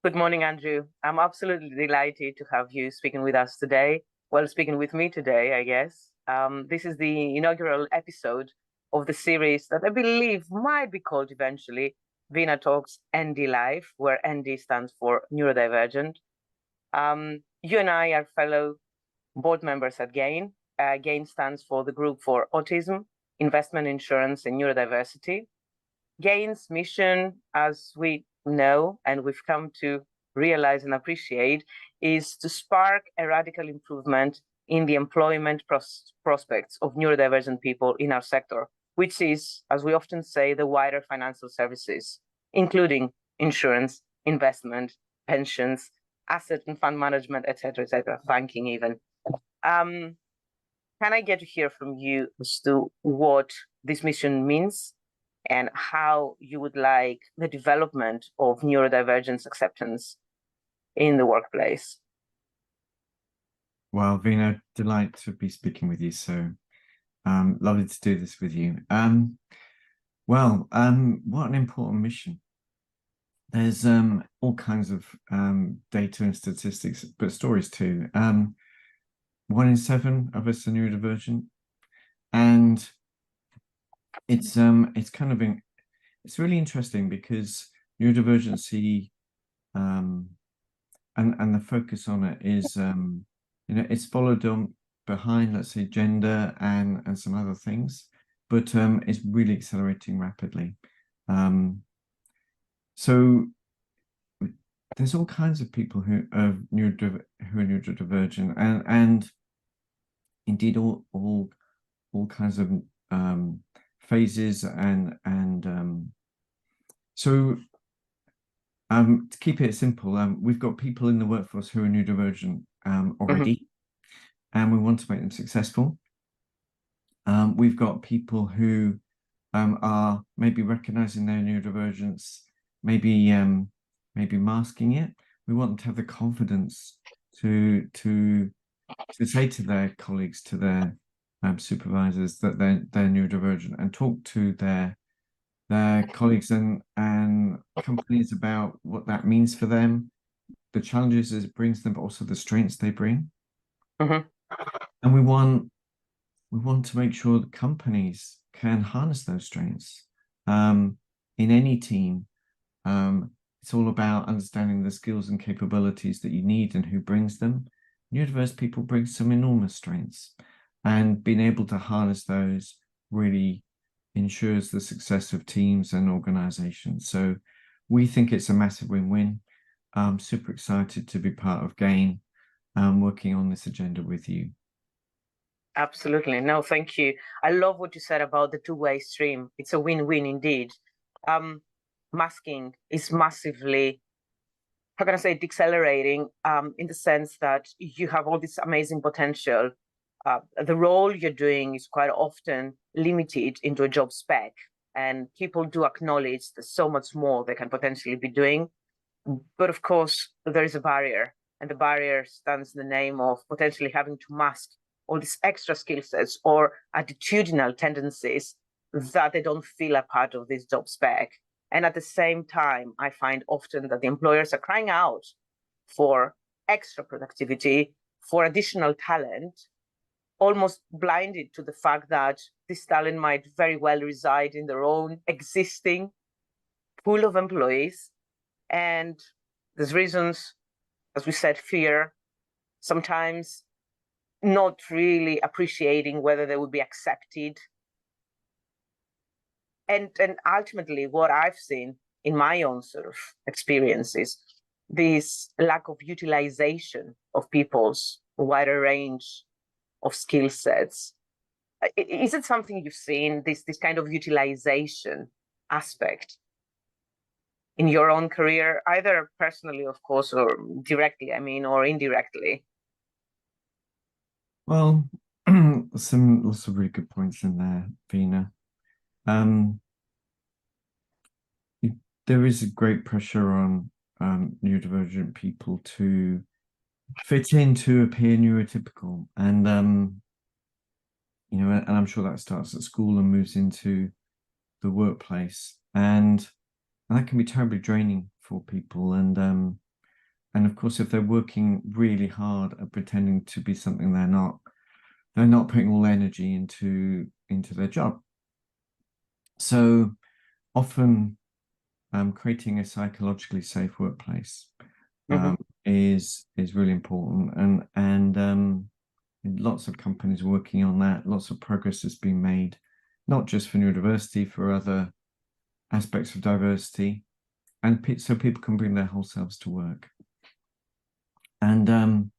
Good morning, Andrew. I'm absolutely delighted to have you speaking with us today. Well, speaking with me today, I guess. This is the inaugural episode of the series that I believe might be called eventually Vina Talks ND Life, where ND stands for neurodivergent. You and I are fellow board members at GAIN. GAIN stands for the Group for Autism, Investment Insurance, and Neurodiversity. GAIN's mission, as we know and we've come to realize and appreciate, is to spark a radical improvement in the employment prospects of neurodivergent people in our sector, which is, as we often say, the wider financial services, including insurance, investment, pensions, asset and fund management, etc., banking even. Can I get to hear from you as to what this mission means and how you would like the development of neurodivergence acceptance in the workplace? Well, Vina, delight to be speaking with you. So lovely to do this with you. What an important mission. There's all kinds of data and statistics, but stories too. 1 in 7 of us are neurodivergent, and it's really interesting because neurodivergency and the focus on it is it's followed on behind, let's say, gender and some other things, but it's really accelerating rapidly. So there's all kinds of people who are neurodivergent, and indeed all kinds of phases so to keep it simple, we've got people in the workforce who are neurodivergent already, and we want to make them successful. We've got people who are maybe recognizing their neurodivergence, maybe masking it. We want them to have the confidence to say to their colleagues, to their supervisors, that they're neurodivergent, and talk to their colleagues and companies about what that means for them, the challenges it brings them, but also the strengths they bring. And we want to make sure that companies can harness those strengths. In any team, it's all about understanding the skills and capabilities that you need and who brings them. Neurodiverse people bring some enormous strengths, and being able to harness those really ensures the success of teams and organizations. So we think it's a massive win-win. I'm super excited to be part of GAIN, working on this agenda with you. Absolutely. No, thank you. I love what you said about the two-way stream. It's a win-win indeed. Masking is massively, how can I say, decelerating in the sense that you have all this amazing potential. The role you're doing is quite often limited into a job spec, and people do acknowledge there's so much more they can potentially be doing. But of course, there is a barrier, and the barrier stands in the name of potentially having to mask all these extra skill sets or attitudinal tendencies that they don't feel a part of this job spec. And at the same time, I find often that the employers are crying out for extra productivity, for additional talent, almost blinded to the fact that this talent might very well reside in their own existing pool of employees. And there's reasons, as we said, fear, sometimes not really appreciating whether they would be accepted. And ultimately, what I've seen in my own sort of experiences, this lack of utilization of people's wider range of skill sets. Is it something you've seen, this kind of utilization aspect in your own career, either personally, of course, or directly, or indirectly? Well, lots of really good points in there, Vina. There is a great pressure on neurodivergent people to fit in, to appear neurotypical, and and I'm sure that starts at school and moves into the workplace, and that can be terribly draining for people. And of course, if they're working really hard at pretending to be something they're not putting all energy into their job. So often creating a psychologically safe workplace is really important, and lots of companies are working on that. Lots of progress has been made, not just for neurodiversity, for other aspects of diversity, and so people can bring their whole selves to work. And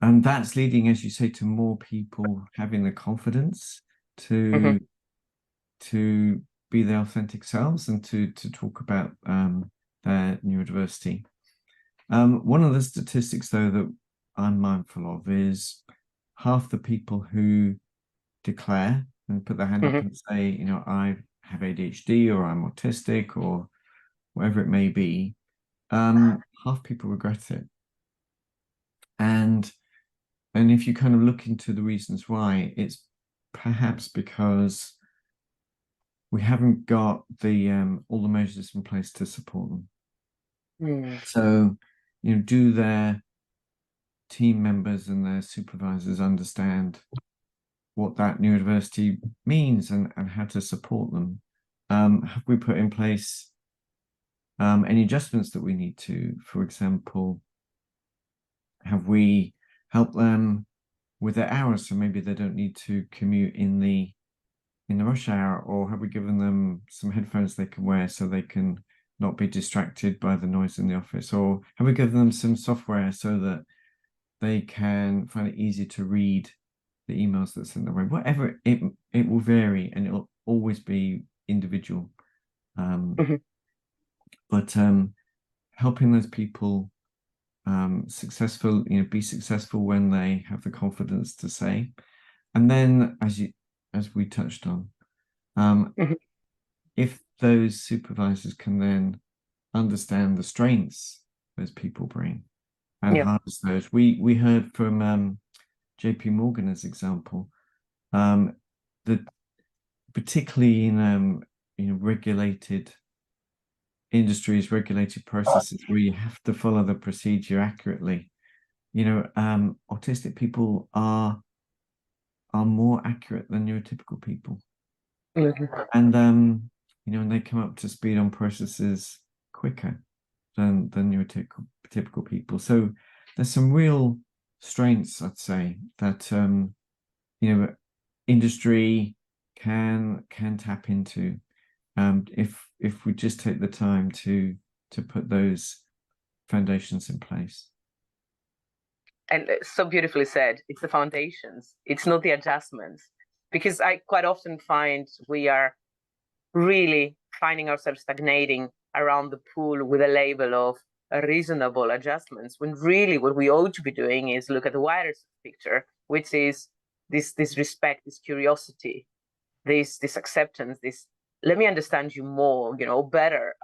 that's leading, as you say, to more people having the confidence to be their authentic selves and to talk about their neurodiversity. One of the statistics, though, that I'm mindful of is half the people who declare and put their hand up and say, you know, I have ADHD or I'm autistic or whatever it may be, half people regret it. And if you kind of look into the reasons why, it's perhaps because we haven't got the all the measures in place to support them. So, you know, do their team members and their supervisors understand what that neurodiversity means and how to support them? Have we put in place any adjustments that we need to? For example, have we helped them with their hours, so maybe they don't need to commute in the rush hour, or have we given them some headphones they can wear so they can not be distracted by the noise in the office? Or have we given them some software so that they can find it easy to read the emails that sent their way? Whatever, it will vary, and it'll always be individual. But helping those people successful, you know, be successful when they have the confidence to say, and then as we touched on, if those supervisors can then understand the strengths those people bring and harness those. We heard from JP Morgan as example, that particularly in regulated industries, regulated processes where you have to follow the procedure accurately, you know, autistic people are more accurate than neurotypical people. And you know, and they come up to speed on processes quicker than neurotypical people. So there's some real strengths, I'd say, that you know, industry can tap into if we just take the time to put those foundations in place. And so beautifully said, it's the foundations, it's not the adjustments, because I quite often find we are really finding ourselves stagnating around the pool with a label of reasonable adjustments, when really what we ought to be doing is look at the wider picture, which is this respect, this curiosity, this acceptance, this let me understand you more, you know, better,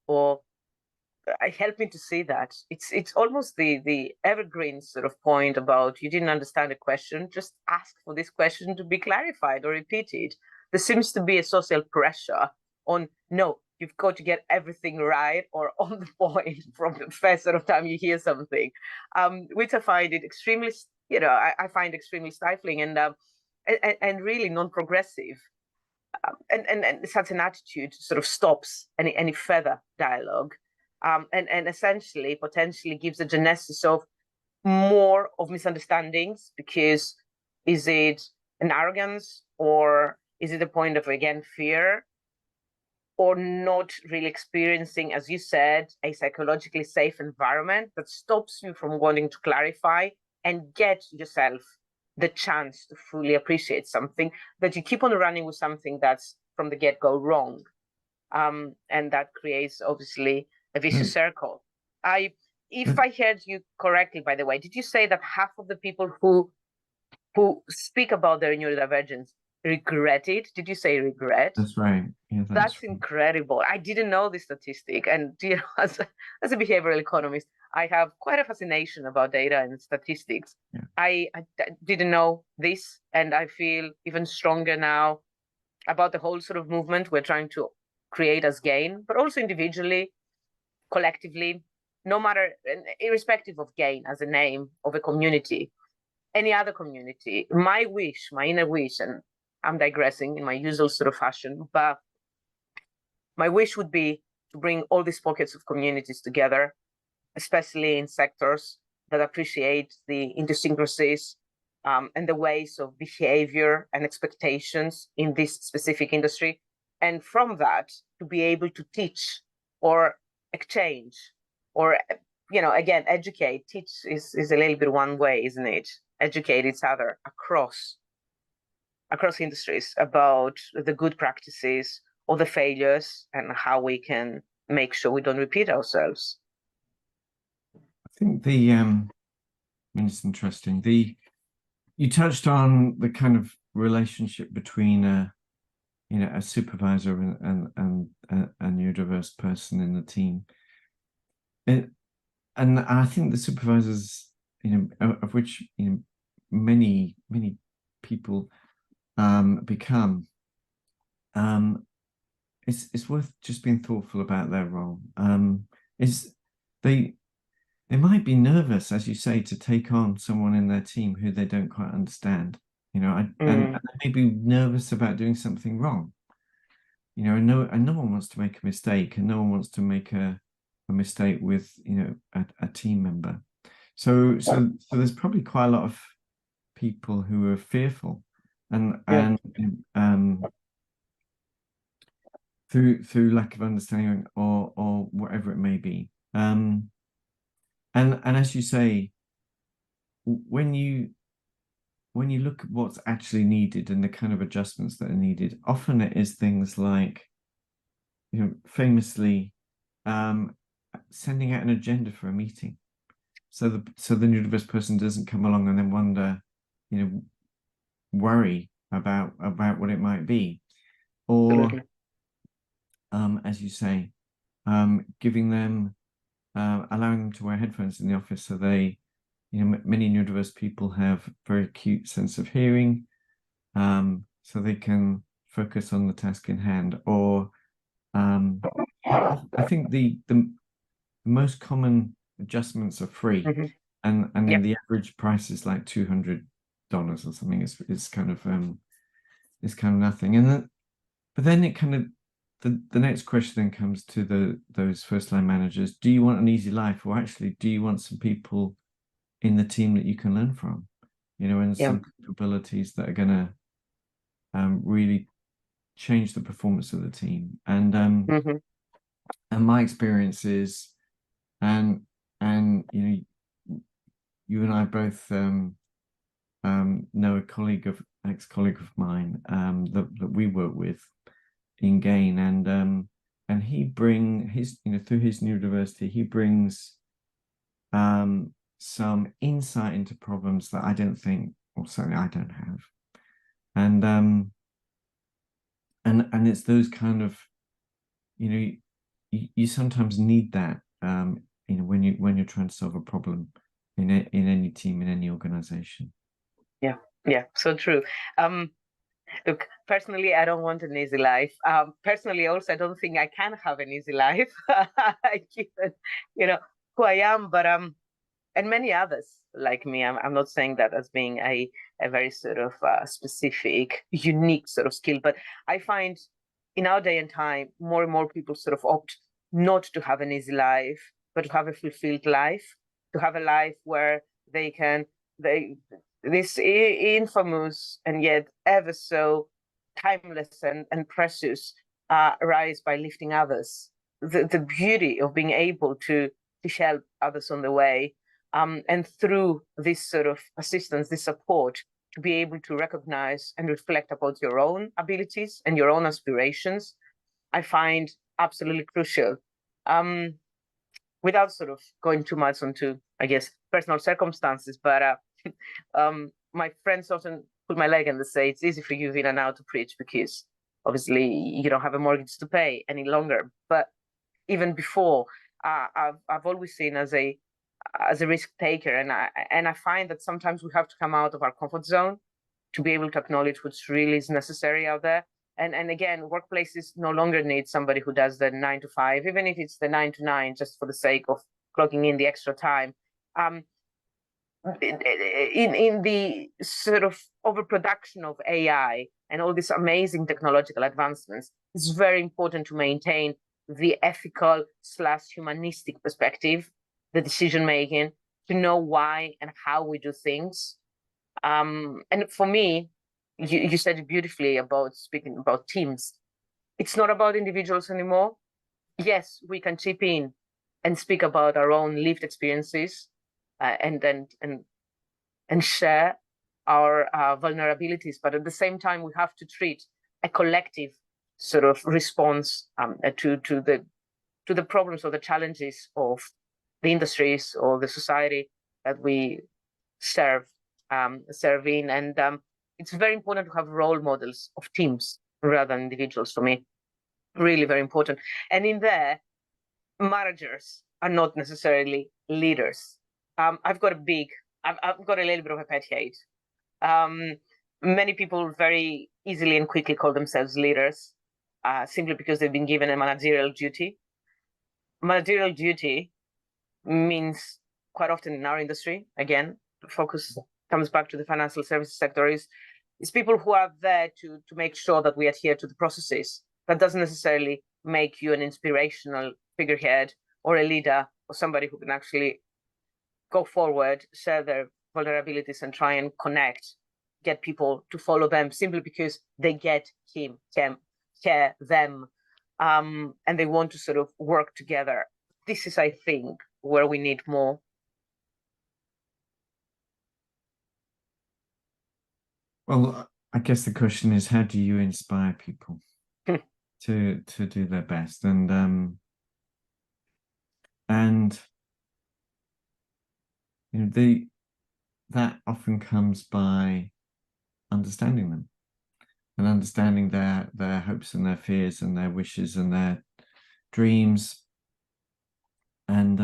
or help me to see that. It's almost the evergreen sort of point about you didn't understand a question, just ask for this question to be clarified or repeated. There seems to be a social pressure on, no, you've got to get everything right or on the point from the first sort of time you hear something, which I find it extremely, you know, I find extremely stifling and really non-progressive. And such an attitude sort of stops any further dialogue, and essentially potentially gives a genesis of more of misunderstandings, because is it an arrogance, or is it a point of, again, fear, or not really experiencing, as you said, a psychologically safe environment that stops you from wanting to clarify and get yourself the chance to fully appreciate something, that you keep on running with something that's from the get-go wrong. And that creates, obviously, a vicious circle. If I heard you correctly, by the way, did you say that half of the people who speak about their neurodivergence regret it? Did you say regret? That's right. Yeah, that's incredible. I didn't know this statistic. And you know, as a behavioral economist, I have quite a fascination about data and statistics. Yeah. I didn't know this, and I feel even stronger now about the whole sort of movement we're trying to create as GAIN, but also individually, collectively, no matter, irrespective of gain as a name of a community, any other community, my wish, my inner wish, and I'm digressing in my usual sort of fashion, but my wish would be to bring all these pockets of communities together, especially in sectors that appreciate the idiosyncrasies and the ways of behavior and expectations in this specific industry. And from that, to be able to teach or exchange or, again, educate. Teach is a little bit one way, isn't it? Educate each other across industries about the good practices or the failures and how we can make sure we don't repeat ourselves. I think it's interesting. You touched on the kind of relationship between a supervisor and a neurodiverse person in the team. And I think the supervisors, of which many people become, it's worth just being thoughtful about their role. They might be nervous, as you say, to take on someone in their team who they don't quite understand. And they may be nervous about doing something wrong. And no one wants to make a mistake, and no one wants to make a mistake with a team member. So there's probably quite a lot of people who are fearful and through lack of understanding or whatever it may be. And as you say, when you look at what's actually needed and the kind of adjustments that are needed, often it is things like, famously, sending out an agenda for a meeting, so the neurodiverse person doesn't come along and then wonder, worry about what it might be, or as you say, giving them, allowing them to wear headphones in the office, so they, many neurodiverse people have very acute sense of hearing, so they can focus on the task in hand. Or I think the most common adjustments are free, and then the average price is like $200 or something. It's kind of nothing. And but then it kind of, the next question then comes to those first line managers. Do you want an easy life, or actually do you want some people in the team that you can learn from, and some capabilities that are going to really change the performance of the team? And and my experience is, and you and I both know a ex-colleague of mine that we work with in Gain, and he through his neurodiversity, he brings some insight into problems that I don't think, or certainly I don't have, and it's those kind of, you sometimes need that, when you're trying to solve a problem in any team, in any organization. Yeah, so true. Look, personally, I don't want an easy life. Personally, also, I don't think I can have an easy life, given, who I am. But and many others like me. I'm not saying that as being a very sort of specific, unique sort of skill. But I find in our day and time, more and more people sort of opt not to have an easy life, but to have a fulfilled life, to have a life where this infamous and yet ever so timeless and precious rise by lifting others. The beauty of being able to help others on the way, and through this sort of assistance, this support, to be able to recognize and reflect about your own abilities and your own aspirations, I find absolutely crucial. Without sort of going too much onto, I guess, personal circumstances, but my friends often put my leg and they say, it's easy for you, Vina, now to preach because obviously you don't have a mortgage to pay any longer. But even before, I've always seen as a risk taker, and I find that sometimes we have to come out of our comfort zone to be able to acknowledge what really is necessary out there. And again, workplaces no longer need somebody who does the 9 to 5, even if it's the 9 to 9, just for the sake of clocking in the extra time. In the sort of overproduction of AI and all these amazing technological advancements, it's very important to maintain the ethical / humanistic perspective, the decision making, to know why and how we do things. And for me, you said it beautifully about speaking about teams. It's not about individuals anymore. Yes, we can chip in and speak about our own lived experiences, and share our vulnerabilities, but at the same time, we have to treat a collective sort of response to the problems or the challenges of the industries or the society that we serve in. And it's very important to have role models of teams rather than individuals. For me, really very important. And in there, managers are not necessarily leaders. I've got a little bit of a pet hate. Many people very easily and quickly call themselves leaders, simply because they've been given a managerial duty. Managerial duty means quite often in our industry, again, the focus comes back to the financial services sector, is people who are there to make sure that we adhere to the processes. That doesn't necessarily make you an inspirational figurehead or a leader or somebody who can actually go forward, share their vulnerabilities and try and connect, get people to follow them simply because they get them, and they want to sort of work together. This is, I think, where we need more. Well, I guess the question is, how do you inspire people to do their best? And you know, that often comes by understanding them and understanding their hopes and their fears and their wishes and their dreams, and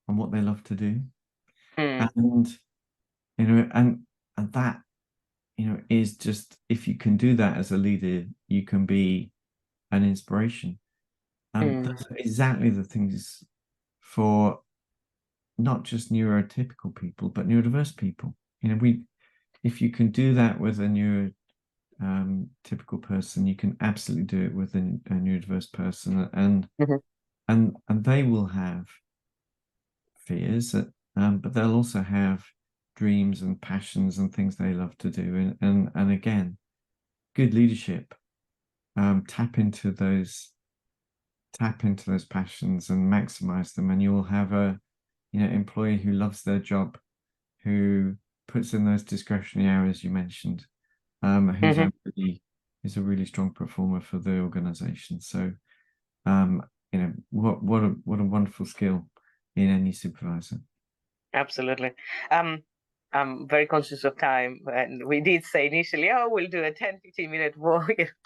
what they love to do. And you know, and that, you know, is just, if you can do that as a leader, you can be an inspiration. Those are exactly the things for not just neurotypical people, but neurodiverse people. You know, if you can do that with a neurotypical person, you can absolutely do it with a neurodiverse person, and they will have fears, but they'll also have dreams and passions and things they love to do. And again, good leadership, tap into those passions and maximize them, and you'll have a employee who loves their job, who puts in those discretionary hours you mentioned, who's a really strong performer for the organization. So what a wonderful skill in any supervisor. Absolutely. I'm very conscious of time, and we did say initially, we'll do a 10-15-minute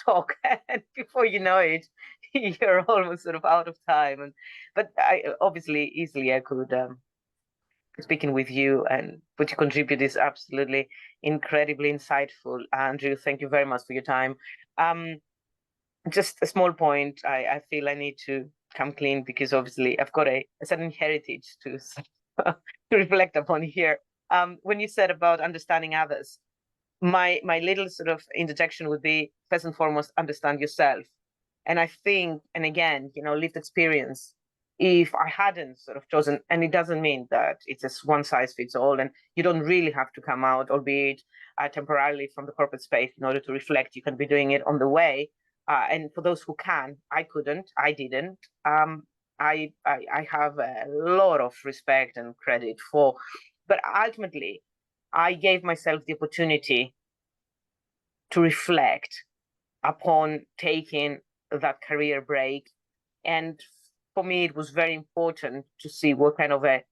talk, and before you know it, you're almost sort of out of time. But I obviously easily I could speaking with you, and what you contribute is absolutely incredibly insightful. Andrew, thank you very much for your time. Just a small point, I feel I need to come clean, because obviously I've got a certain heritage to reflect upon here. When you said about understanding others, my little sort of interjection would be, first and foremost, understand yourself. And I think, and again, lived experience, if I hadn't sort of chosen, and it doesn't mean that it's a one size fits all, and you don't really have to come out, albeit temporarily, from the corporate space in order to reflect. You can be doing it on the way. And for those who can, I couldn't, I didn't. I have a lot of respect and credit for, but ultimately, I gave myself the opportunity to reflect upon taking that career break. And for me, it was very important to see what kind of a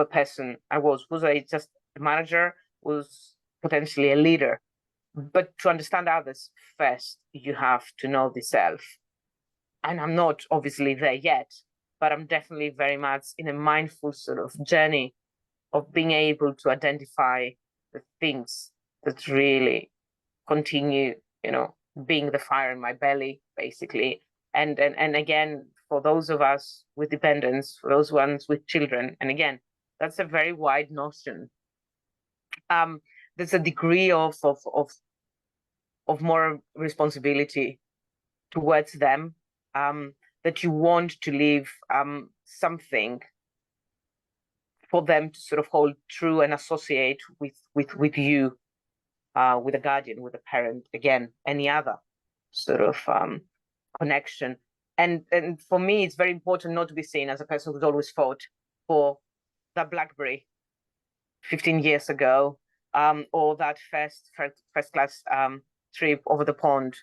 person I was. Was I just a manager? Was potentially a leader? But to understand others first, you have to know the self. And I'm not obviously there yet, but I'm definitely very much in a mindful sort of journey of being able to identify the things that really continue, being the fire in my belly, basically. And again, for those of us with dependents, for those ones with children, and again, that's a very wide notion. There's a degree of moral responsibility towards them, that you want to leave something for them to sort of hold true and associate with you, with a guardian, with a parent, again, any other sort of connection. And for me, it's very important not to be seen as a person who's always fought for that BlackBerry 15 years ago, or that first class trip over the pond,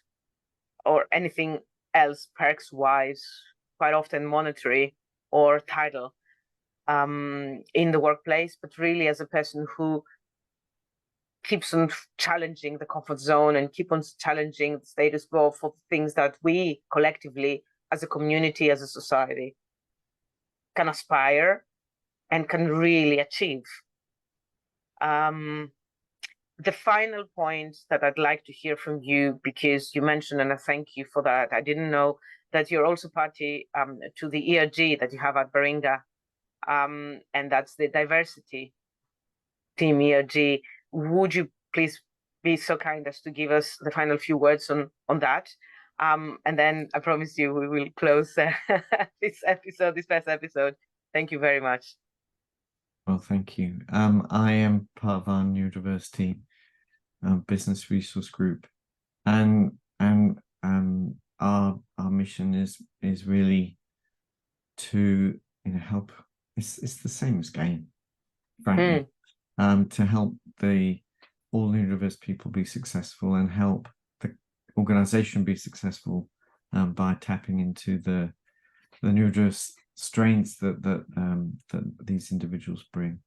or anything else, perks wise, quite often monetary or title, in the workplace, but really as a person who keeps on challenging the comfort zone and keep on challenging the status quo for things that we collectively, as a community, as a society, can aspire and can really achieve. The final point that I'd like to hear from you, because you mentioned, and I thank you for that, I didn't know that you're also party to the ERG that you have at Baringa, and that's the diversity team ERG. Would you please be so kind as to give us the final few words on that? And then I promise you we will close this first episode. Thank you very much. Well, thank you. I am part of our neurodiversity business resource group, and our mission is really to help. It's the same as GAIN, frankly. To help all neurodiverse people be successful and help the organization be successful by tapping into the neurodiverse strengths that these individuals bring.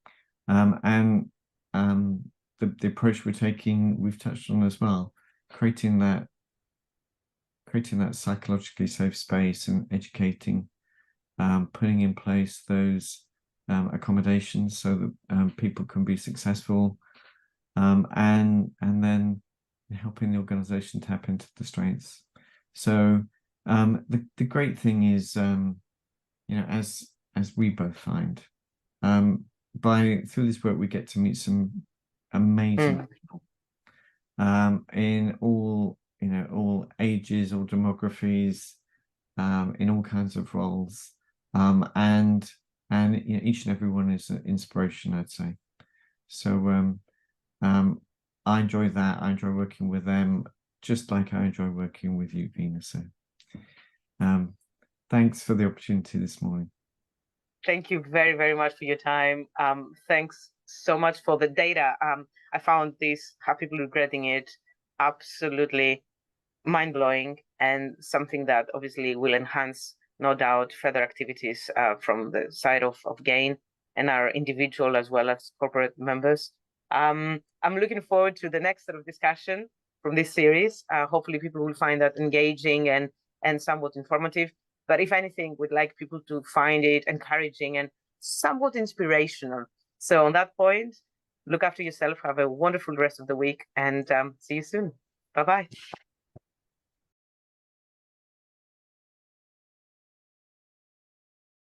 And the approach we're taking, we've touched on as well, creating that psychologically safe space and educating, putting in place those accommodations so that people can be successful, and then helping the organization tap into the strengths. So the great thing is, as we both find, through this work we get to meet some amazing people, in all ages, all demographies, in all kinds of roles, and each and every one is an inspiration, I'd say. So I enjoy that. I enjoy working with them, just like I enjoy working with you, Vina. So thanks for the opportunity this morning. Thank you very, very much for your time. Thanks so much for the data. I found this, have people regretting it, absolutely mind-blowing, and something that obviously will enhance, no doubt, further activities from the side of GAIN and our individual as well as corporate members. I'm looking forward to the next sort of discussion from this series. Hopefully people will find that engaging and somewhat informative. But if anything, we'd like people to find it encouraging and somewhat inspirational. So on that point, look after yourself, have a wonderful rest of the week, and see you soon. Bye-bye.